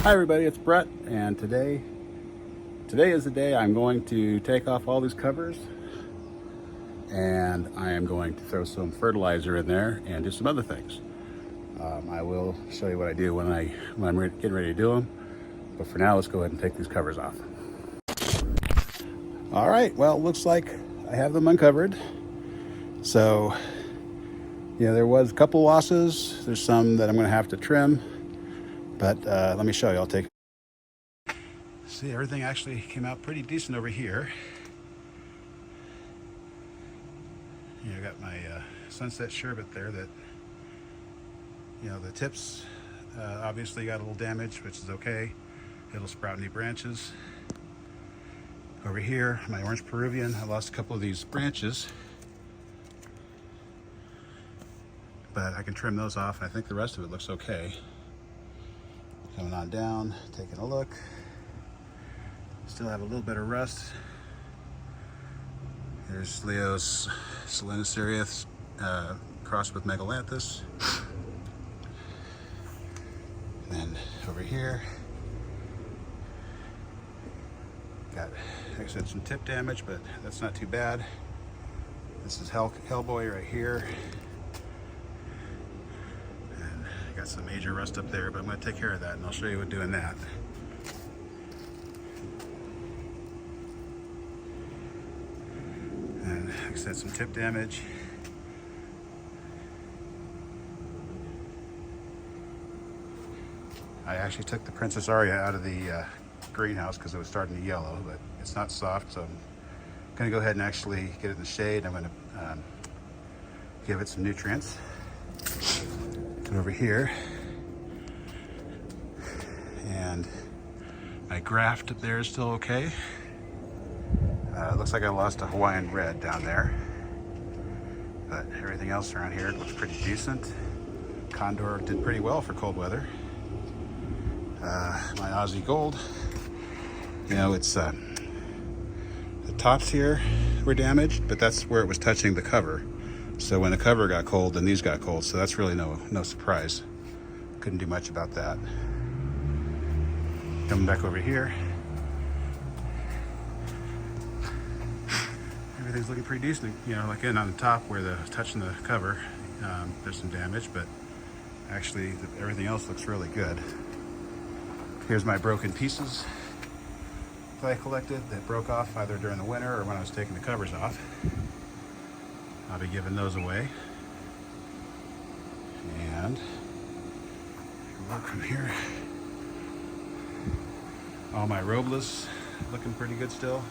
Hi everybody, it's Brett, and today is the day I'm going to take off all these covers, and I am going to throw some fertilizer in there and do some other things. I will show you what I do when I'm getting ready to do them, but for now let's go ahead and take these covers off. All right, well, it looks like I have them uncovered. So there was a couple losses. There's some that I'm going to have to trim, but let me show you. I'll take. See, everything actually came out pretty decent over here. I got my sunset sherbet there that, the tips obviously got a little damage, which is okay. It'll sprout new branches. Over here, my orange Peruvian, I lost a couple of these branches, but I can trim those off, and I think the rest of it looks okay. Coming on down, taking a look. Still have a little bit of rust. There's Leo's Selenocereus crossed with Megalanthus. And then over here, got, like I said, some tip damage, but that's not too bad. This is Hellboy right here. And I got some major rust up there, but I'm going to take care of that, and I'll show you what doing that. And like I said, some tip damage. I actually took the Princess Aria out of the greenhouse because it was starting to yellow, but it's not soft, so I'm going to go ahead and actually get it in the shade. I'm going to give it some nutrients. Come over here, and my graft up there is still okay. It looks like I lost a Hawaiian red down there, but everything else around here looks pretty decent. Condor did pretty well for cold weather. My Aussie Gold, it's the tops here were damaged, but that's where it was touching the cover. So when the cover got cold, then these got cold. So that's really no surprise. Couldn't do much about that. Coming back over here, everything's looking pretty decent. Like on the top where the touching the cover, there's some damage, but actually everything else looks really good. Here's my broken pieces that I collected that broke off either during the winter or when I was taking the covers off. I'll be giving those away. And look from here. All my Robles looking pretty good still.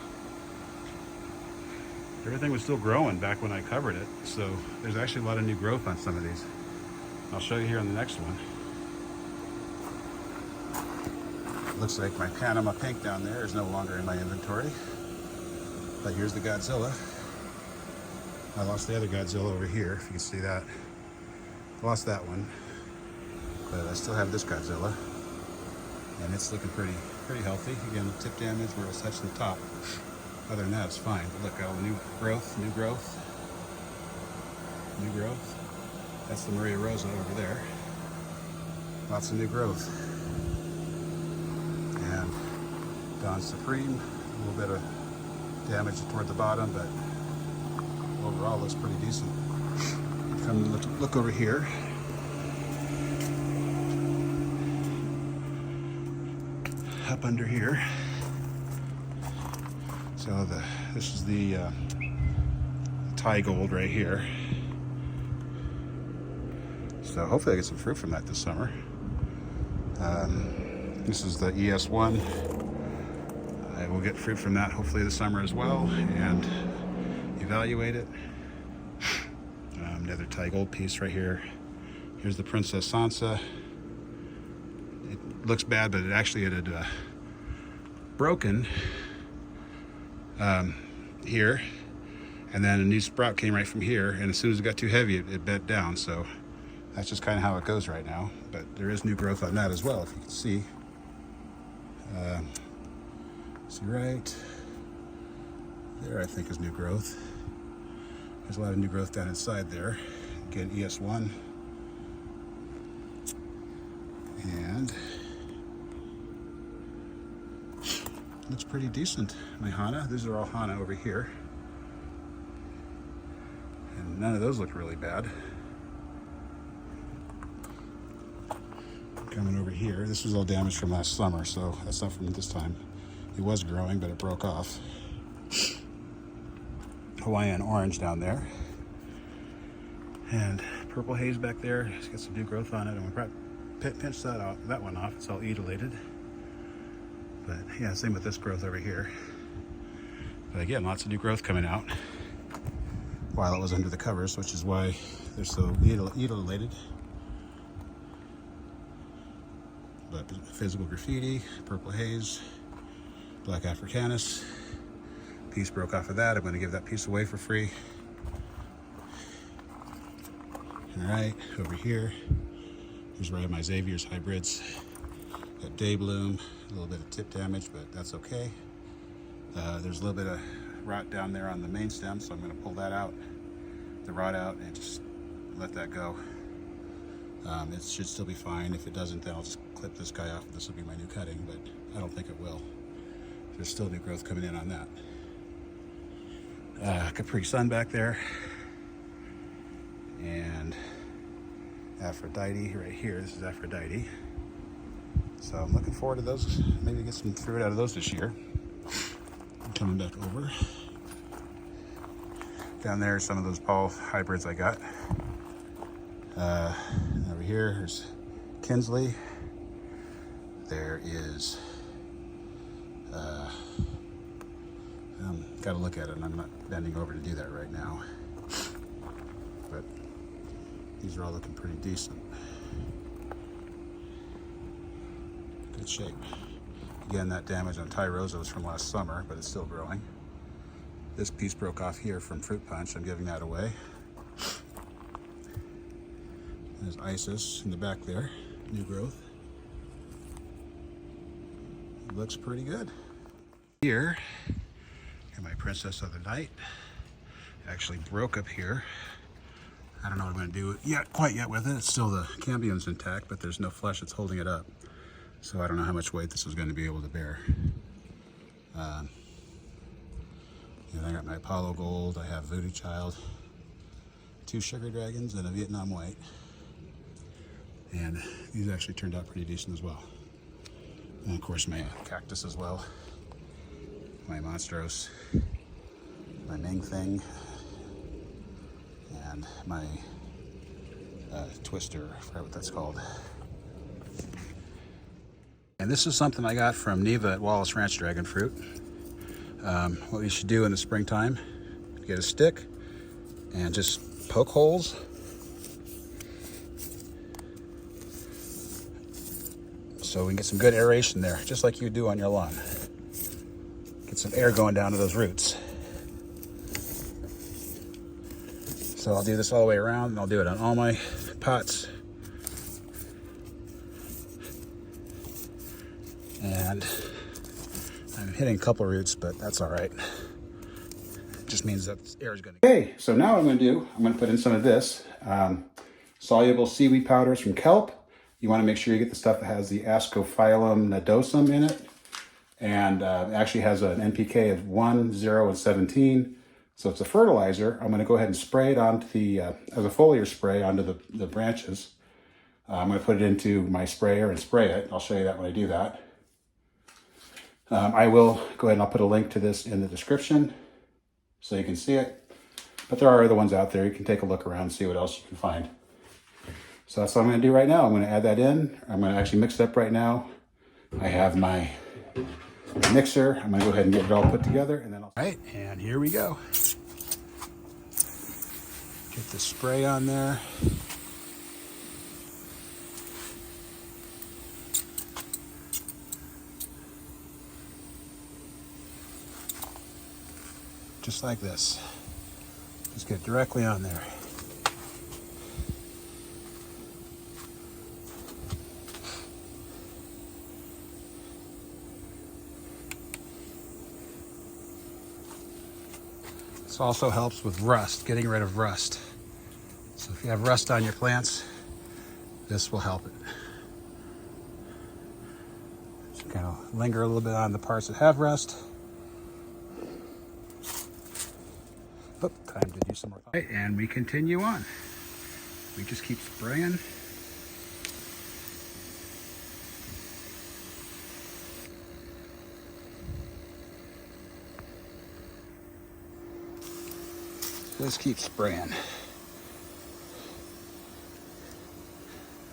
Everything was still growing back when I covered it, so there's actually a lot of new growth on some of these. I'll show you here on the next one. Looks like my Panama pink down there is no longer in my inventory. But here's the Godzilla. I lost the other Godzilla over here, if you can see that. I lost that one. But I still have this Godzilla. And it's looking pretty healthy. Again, tip damage where it was touching the top. Other than that, it's fine. But look, all the new growth. That's the Maria Rosa over there. Lots of new growth. And Dawn Supreme, a little bit of damage toward the bottom, but overall looks pretty decent. Come look over here. Up under here. So this is the Thai gold right here. So hopefully I get some fruit from that this summer. This is the ES1. I will get fruit from that hopefully this summer as well and evaluate it. Another Thai gold piece right here. Here's the Princess Sansa. It looks bad, but it actually had broken here, and then a new sprout came right from here, and as soon as it got too heavy, it bent down. So that's just kind of how it goes right now. But there is new growth on that as well, if you can see. See right there, I think, is new growth. There's a lot of new growth down inside there. Again, ES1. And looks pretty decent. My Hana, these are all Hana over here. And none of those look really bad. Coming over here, this was all damaged from last summer, so that's not from this time. It was growing, but it broke off. Hawaiian orange down there. And purple haze back there. It's got some new growth on it. I'm gonna pinch that one off. It's all etiolated. But yeah, same with this growth over here. But again, lots of new growth coming out while it was under the covers, which is why they're so etiolated. But physical graffiti, purple haze, black africanus. Piece broke off of that. I'm going to give that piece away for free. All right, over here, here's where I have my Xavier's hybrids. Got day bloom, a little bit of tip damage, but that's okay. There's a little bit of rot down there on the main stem, so I'm going to pull that out, the rot out, and just let that go. It should still be fine. If it doesn't, then I'll just clip this guy off. This will be my new cutting, but I don't think it will. There's still new growth coming in on that. Capri Sun back there. And Aphrodite right here. This is Aphrodite. So I'm looking forward to those. Maybe get some fruit out of those this year. I'm coming back over. Down there, some of those Paul hybrids I got. Over here, there's Kinsley. There is, got to look at it, and I'm not bending over to do that right now. But these are all looking pretty decent. Good shape. Again, that damage on Tyrosa was from last summer, but it's still growing. This piece broke off here from Fruit Punch. I'm giving that away. There's Isis in the back there, new growth. It looks pretty good. Here, got my Princess of the Night. Actually broke up here. I don't know what I'm going to do quite yet with it. It's still, the campion's intact, but there's no flesh that's holding it up. So I don't know how much weight this is going to be able to bear. And I got my Apollo Gold. I have Voodoo Child, 2 Sugar Dragons, and a Vietnam White. And these actually turned out pretty decent as well. And of course my cactus as well. My Monstros, my Ming Thing, and my Twister, I forgot what that's called. And this is something I got from Neva at Wallace Ranch Dragon Fruit. What you should do in the springtime, get a stick and just poke holes. So we can get some good aeration there, just like you would do on your lawn. Get some air going down to those roots. So I'll do this all the way around, and I'll do it on all my pots. And I'm hitting a couple roots, but that's all right. It just means that air is going to... Okay, so now what I'm going to do, I'm going to put in some of this soluble seaweed powders from kelp. You want to make sure you get the stuff that has the Ascophyllum nodosum in it. And it actually has an NPK of 1, 0, and 17. So it's a fertilizer. I'm going to go ahead and spray it onto the, as a foliar spray onto the branches. I'm going to put it into my sprayer and spray it. I'll show you that when I do that. I will go ahead and I'll put a link to this in the description so you can see it. But there are other ones out there. You can take a look around and see what else you can find. So that's what I'm going to do right now. I'm going to add that in. I'm going to actually mix it up right now. I have my mixer. I'm going to go ahead and get it all put together. And then all right, and here we go. Get the spray on there. Just like this. Just get directly on there. This also helps with rust, getting rid of rust. So if you have rust on your plants, this will help it. So Kind of linger a little bit on the parts that have rust. Oh, time to do some more. Okay, and we continue on. We just keep spraying. Just keep spraying.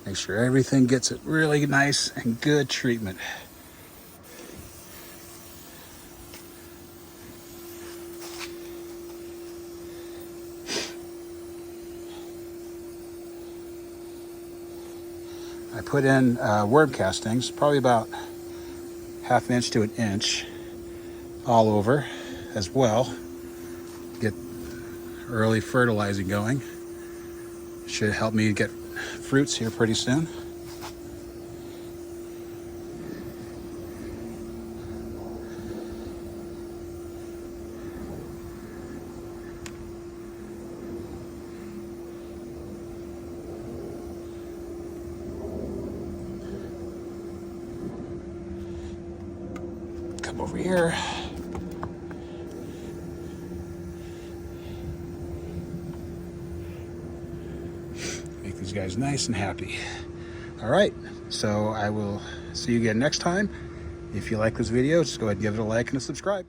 Make sure everything gets it really nice and good treatment. I put in worm castings, probably about 1/2 inch to 1 inch all over as well. Get early fertilizing going. Should help me get fruits here pretty soon. Come over here. Make these guys nice and happy. All right, so I will see you again next time. If you like this video, just go ahead and give it a like and a subscribe.